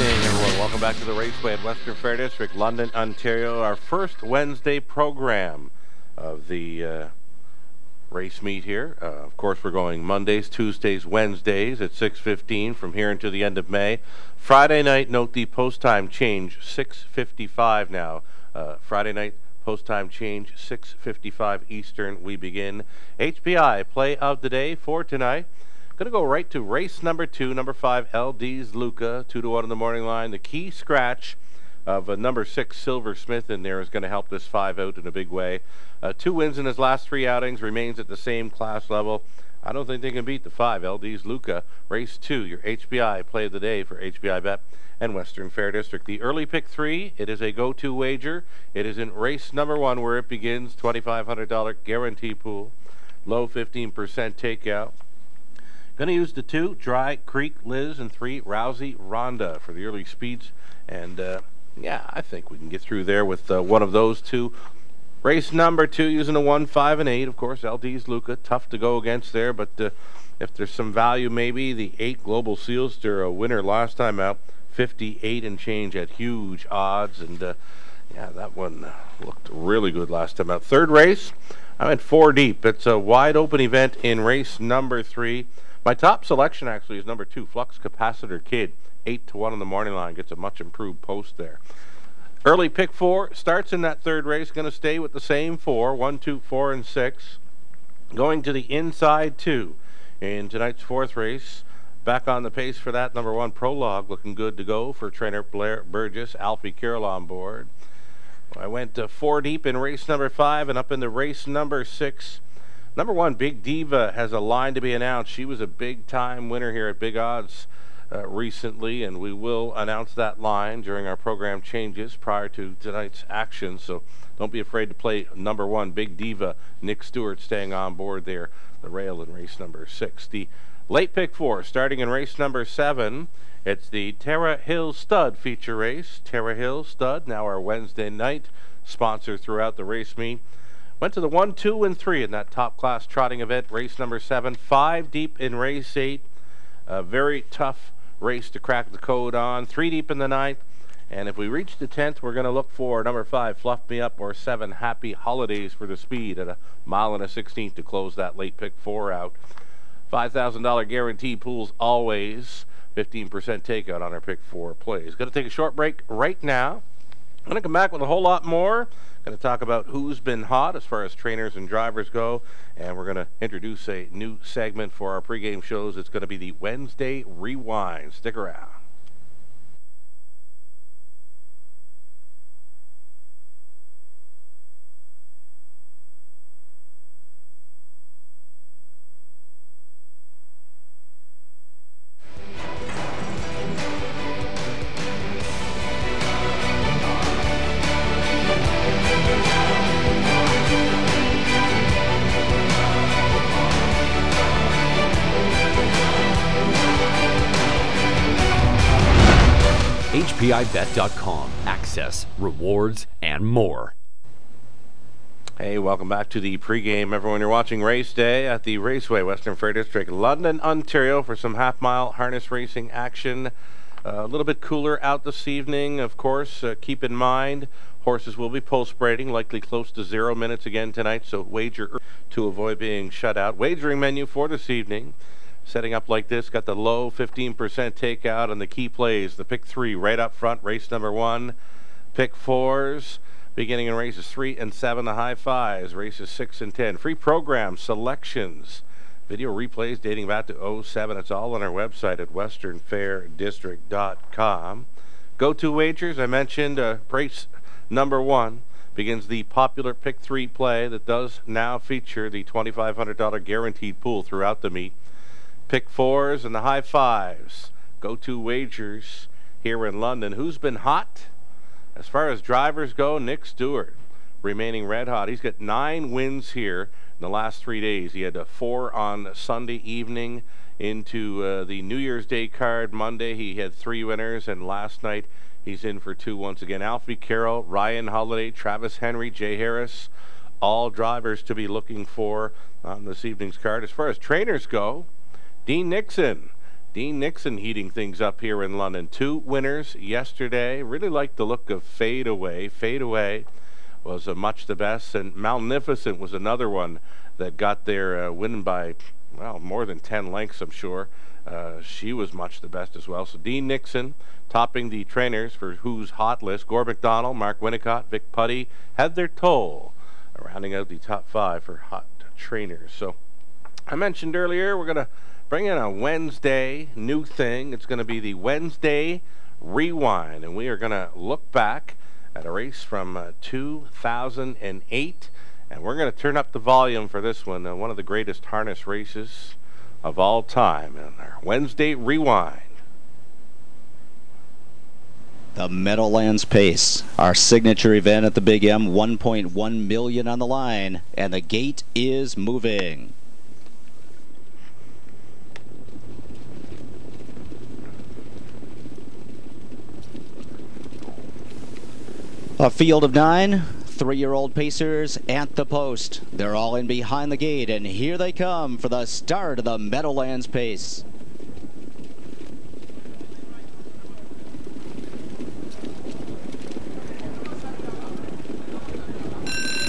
evening, everyone. Welcome back to the Raceway at Western Fair District, London, Ontario. Our first Wednesday program of the race meet here. Of course, we're going Mondays, Tuesdays, Wednesdays at 6:15 from here until the end of May. Friday night, note the post time change, 6:55 now. Friday night post time change, 6:55 Eastern. We begin. HPI play of the day for tonight. Going to go right to race number 2, number 5, LD's Luca, 2-1 on the morning line. The key scratch of number 6, Silver Smith in there is going to help this 5 out in a big way. 2 wins in his last 3 outings, remains at the same class level. I don't think they can beat the 5, LD's Luca. Race 2, your HBI play of the day for HBI Bet and Western Fair District. The early pick 3, it is a go-to wager. It is in race number 1 where it begins, $2,500 guarantee pool, low 15% takeout. Going to use the 2, Dry Creek Liz, and 3, Rousey Rhonda for the early speeds. And, yeah, I think we can get through there with one of those 2. Race number 2 using a 1, 5, and 8. Of course, LD's Luca, tough to go against there. But if there's some value, maybe the 8 Global Seals, they're a winner last time out. 58 and change at huge odds. And, yeah, that one looked really good last time out. Third race, I went 4 deep. It's a wide open event in race number 3. My top selection actually is number 2, Flux Capacitor Kid, 8-1 on the morning line. Gets a much improved post there. Early pick 4 starts in that third race. Going to stay with the same 4, 1, 2, 4, and 6. Going to the inside 2 in tonight's 4th race. Back on the pace for that, number 1, Prologue, looking good to go for trainer Blair Burgess. Alfie Carroll on board. I went 4 deep in race number 5 and up into race number 6. Number 1, Big Diva, has a line to be announced. She was a big-time winner here at Big Odds recently, and we will announce that line during our program changes prior to tonight's action. So don't be afraid to play number 1, Big Diva. Nick Stewart staying on board there, the rail in race number 6. The late pick 4, starting in race number 7, it's the Tara Hill Stud feature race. Tara Hill Stud, now our Wednesday night sponsor throughout the race meet. Went to the 1, 2, and 3 in that top-class trotting event, race number 7. 5 deep in race 8. A very tough race to crack the code on. 3 deep in the 9th. And if we reach the 10th, we're going to look for number 5, Fluff Me Up, or 7, Happy Holidays for the speed at 1.16 to close that late pick 4 out. $5,000 guarantee pools always. 15% takeout on our pick 4 plays. Going to take a short break right now. I'm going to come back with a whole lot more. Going to talk about who's been hot as far as trainers and drivers go, and we're going to introduce a new segment for our pregame shows. It's going to be the Wednesday Rewind. Stick around. HPIBet.com. Access, rewards, and more. Hey, welcome back to the pregame, everyone. You're watching Race Day at the Raceway, Western Fair District, London, Ontario, for some half-mile harness racing action. A little bit cooler out this evening, of course. Keep in mind, horses will be post-braiding, likely close to 0 minutes again tonight, so wager to avoid being shut out. Wagering menu for this evening. Setting up like this, got the low 15% takeout on the key plays. The pick 3 right up front, race number 1. Pick 4s, beginning in races 3 and 7, the high 5s, races 6 and 10. Free program selections, video replays dating back to 07. It's all on our website at westernfairdistrict.com. Go-to wagers, I mentioned race number 1 begins the popular pick 3 play that does now feature the $2,500 guaranteed pool throughout the meet. Pick 4s and the high 5s. Go-to wagers here in London. Who's been hot? As far as drivers go, Nick Stewart remaining red hot. He's got 9 wins here in the last 3 days. He had 4 on Sunday evening into the New Year's Day card. Monday he had 3 winners, and last night he's in for 2 once again. Alfie Carroll, Ryan Holiday, Travis Henry, Jay Harris, all drivers to be looking for on this evening's card. As far as trainers go, Dean Nixon Dean Nixon heating things up here in London. 2 winners yesterday. Really liked the look of Fade Away. Fade Away was much the best, and Magnificent was another one that got their win by, well, more than 10 lengths, I'm sure. She was much the best as well. So Dean Nixon topping the trainers for Who's Hot list. Gore McDonald, Mark Winnicott, Vic Putty had their toll, rounding out the top 5 for hot trainers. So I mentioned earlier we're going to bring in a Wednesday new thing. It's going to be the Wednesday Rewind, and we are going to look back at a race from 2008, and we're going to turn up the volume for this one, one of the greatest harness races of all time, in our Wednesday Rewind. The Meadowlands Pace, our signature event at the Big M, 1.1 million on the line, and the gate is moving. A field of 9, 3-year-old pacers at the post. They're all in behind the gate, and here they come for the start of the Meadowlands Pace.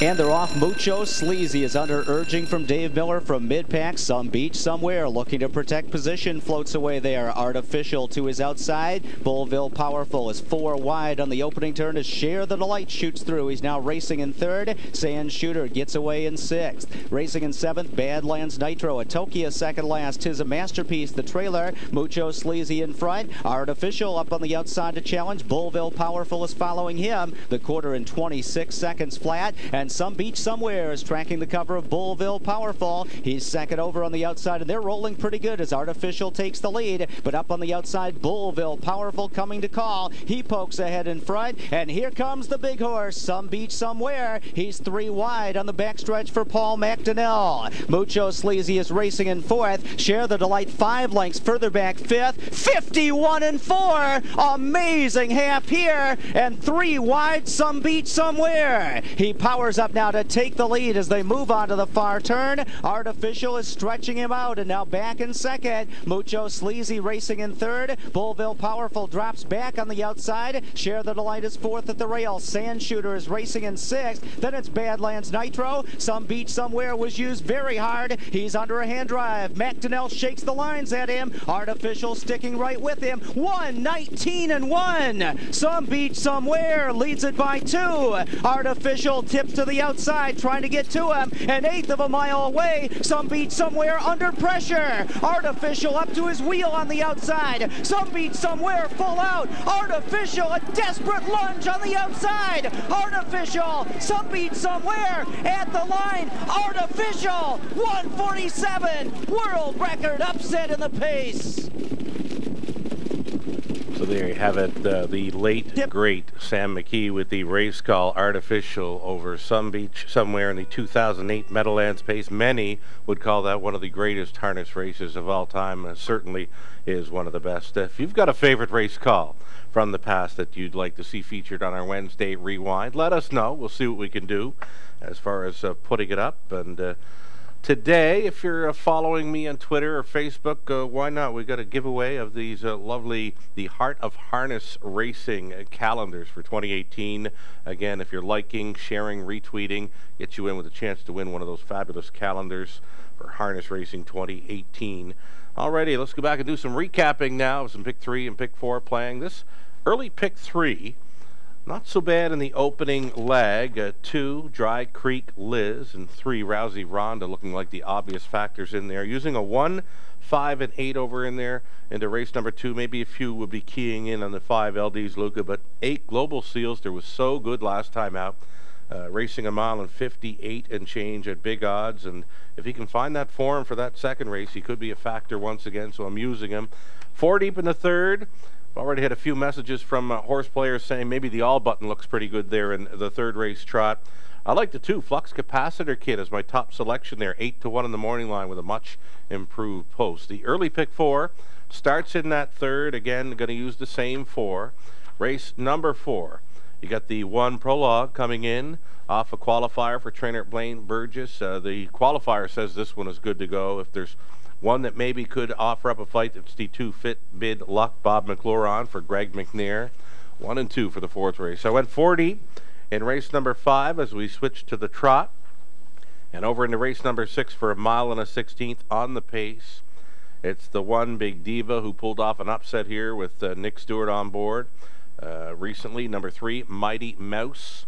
And they're off. Mucho Sleazy is under urging from Dave Miller from mid-pack. Some Beach Somewhere looking to protect position. Floats away there. Artificial to his outside. Bullville Powerful is 4 wide on the opening turn as Share the Delight shoots through. He's now racing in 3rd. Sand Shooter gets away in 6th. Racing in 7th. Badlands Nitro. Atokia second last. Tis a Masterpiece. The trailer. Mucho Sleazy in front. Artificial up on the outside to challenge. Bullville Powerful is following him. The quarter in 26 seconds flat. And Some Beach Somewhere is tracking the cover of Bullville Powerful. He's second over on the outside, and they're rolling pretty good as Artificial takes the lead. But up on the outside, Bullville Powerful coming to call. He pokes ahead in front, and here comes the big horse, Some Beach Somewhere. He's 3 wide on the backstretch for Paul McDonnell. Mucho Sleazy is racing in 4th. Share the Delight 5 lengths further back 5th. 51 and 4. Amazing half here, and 3 wide, Some Beach Somewhere. He powers up now to take the lead as they move on to the far turn. Artificial is stretching him out, and now back in 2nd. Mucho Sleazy racing in 3rd. Bullville Powerful drops back on the outside. Share the Delight is 4th at the rail. Sand Shooter is racing in 6th. Then it's Badlands Nitro. Some Beach Somewhere was used very hard. He's under a hand drive. McDonnell shakes the lines at him. Artificial sticking right with him. 1:19 and 1. Some Beach Somewhere leads it by 2. Artificial tips to the outside, trying to get to him. An 1/8 of a mile away. Some Beach Somewhere under pressure. Artificial up to his wheel on the outside. Some Beach Somewhere full out. Artificial, a desperate lunge on the outside. Artificial, Some Beach Somewhere at the line. Artificial, 1:47. World record upset in the pace. So there you have it, the late, great Sam McKee with the race call Artificial over Some Beach Somewhere in the 2008 Meadowlands Pace. Many would call that one of the greatest harness races of all time. Certainly is one of the best. If you've got a favorite race call from the past that you'd like to see featured on our Wednesday Rewind, let us know. We'll see what we can do as far as putting it up. And today, if you're following me on Twitter or Facebook, why not? We got a giveaway of these lovely The Heart of Harness Racing calendars for 2018. Again, if you're liking, sharing, retweeting, get you in with a chance to win one of those fabulous calendars for Harness Racing 2018. Alrighty, let's go back and do some recapping now of some Pick 3 and Pick 4 playing. This early Pick 3, not so bad in the opening leg. 2, Dry Creek Liz, and 3, Rousey Rhonda, looking like the obvious factors in there. Using a 1, 5, and 8 over in there into race number 2. Maybe a few would be keying in on the 5, LD's Luca, but 8, Global Seals. There was so good last time out. Racing a mile and 58 and change at big odds, and if he can find that form for that second race, he could be a factor once again, so I'm using him. 4 deep in the 3rd. I've already had a few messages from horse players saying maybe the all button looks pretty good there in the 3rd race trot. I like the 2, Flux Capacitor Kid as my top selection there, 8 to 1 in the morning line with a much improved post. The early Pick 4 starts in that 3rd. Again, going to use the same 4. Race number 4. You got the 1 Prologue coming in off a qualifier for trainer Blaine Burgess. The qualifier says this one is good to go. If there's One that maybe could offer up a fight, it's the 2 Fit Bid Luck Bob McClure on for Greg McNair. 1 and 2 for the 4th race. I went 40 in race number 5 as we switched to the trot. And over into race number 6 for a mile and a 16th on the pace. It's the 1 Big Diva who pulled off an upset here with Nick Stewart on board recently. Number 3, Mighty Mouse.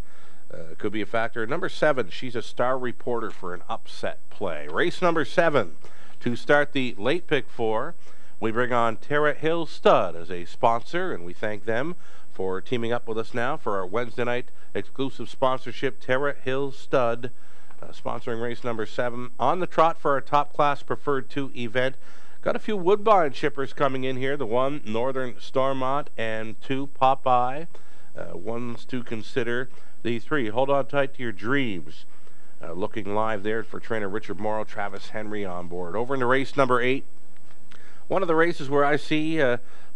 Could be a factor. Number 7, she's a star reporter for an upset play. Race number 7 to start the late pick 4. We bring on Tara Hill Stud as a sponsor, and we thank them for teaming up with us now for our Wednesday night exclusive sponsorship. Tara Hill Stud sponsoring race number 7 on the trot for our top class preferred 2 event. Got a few Woodbine shippers coming in here. The 1 Northern Stormont and 2 Popeye. Ones to consider. The 3 Hold On Tight to Your Dreams. Looking live there for trainer Richard Morrow, Travis Henry on board. Over into race number 8. One of the races where I see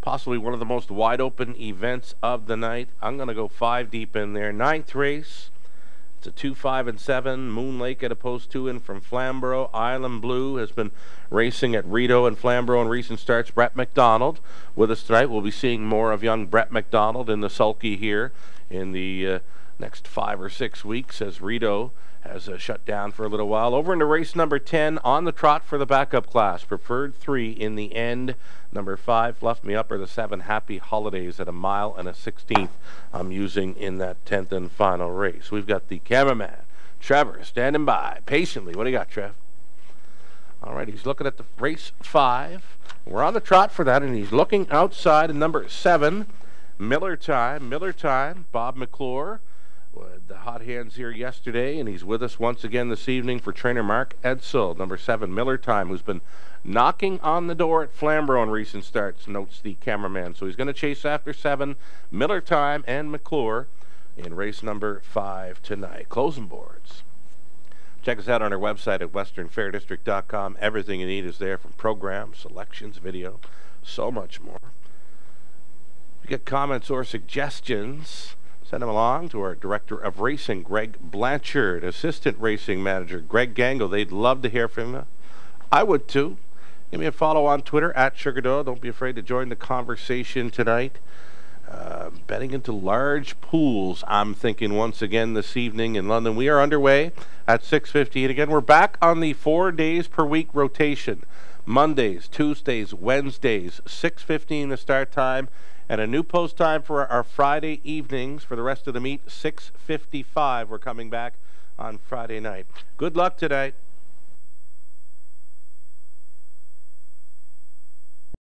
possibly one of the most wide open events of the night. I'm going to go 5 deep in there. 9th race. It's a 2, 5, and 7. Moon Lake at a post 2 in from Flamborough. Island Blue has been racing at Rideau and Flamborough in recent starts. Brett McDonald with us tonight. We'll be seeing more of young Brett McDonald in the sulky here in the next 5 or 6 weeks as Rideau has shut down for a little while. Over into race number 10 on the trot for the backup class. Preferred 3 in the end. Number 5, Fluff Me Up, or the 7, Happy Holidays at a mile and a 16th. I'm using in that 10th and final race. We've got the cameraman, Trevor, standing by patiently. What do you got, Trev? All right, he's looking at the race 5. We're on the trot for that, and he's looking outside in number 7, Miller Time, Bob McClure. The hot hands here yesterday, and he's with us once again this evening for trainer Mark Edsel. Number 7, Miller Time, who's been knocking on the door at Flamborough in recent starts, notes the cameraman. So he's going to chase after 7, Miller Time and McClure in race number 5 tonight. Closing boards. Check us out on our website at westernfairdistrict.com. Everything you need is there, from programs, selections, video, so much more. If you get comments or suggestions, send them along to our Director of Racing, Greg Blanchard, Assistant Racing Manager, Greg Gangle. They'd love to hear from you. I would too. Give me a follow on Twitter, at Sugar Doyle. Don't be afraid to join the conversation tonight. Betting into large pools, I'm thinking once again this evening in London. We are underway at 6:50. And again, we're back on the 4 days per week rotation. Mondays, Tuesdays, Wednesdays, 6:15 the start time. And a new post time for our Friday evenings for the rest of the meet, 6:55. We're coming back on Friday night. Good luck tonight.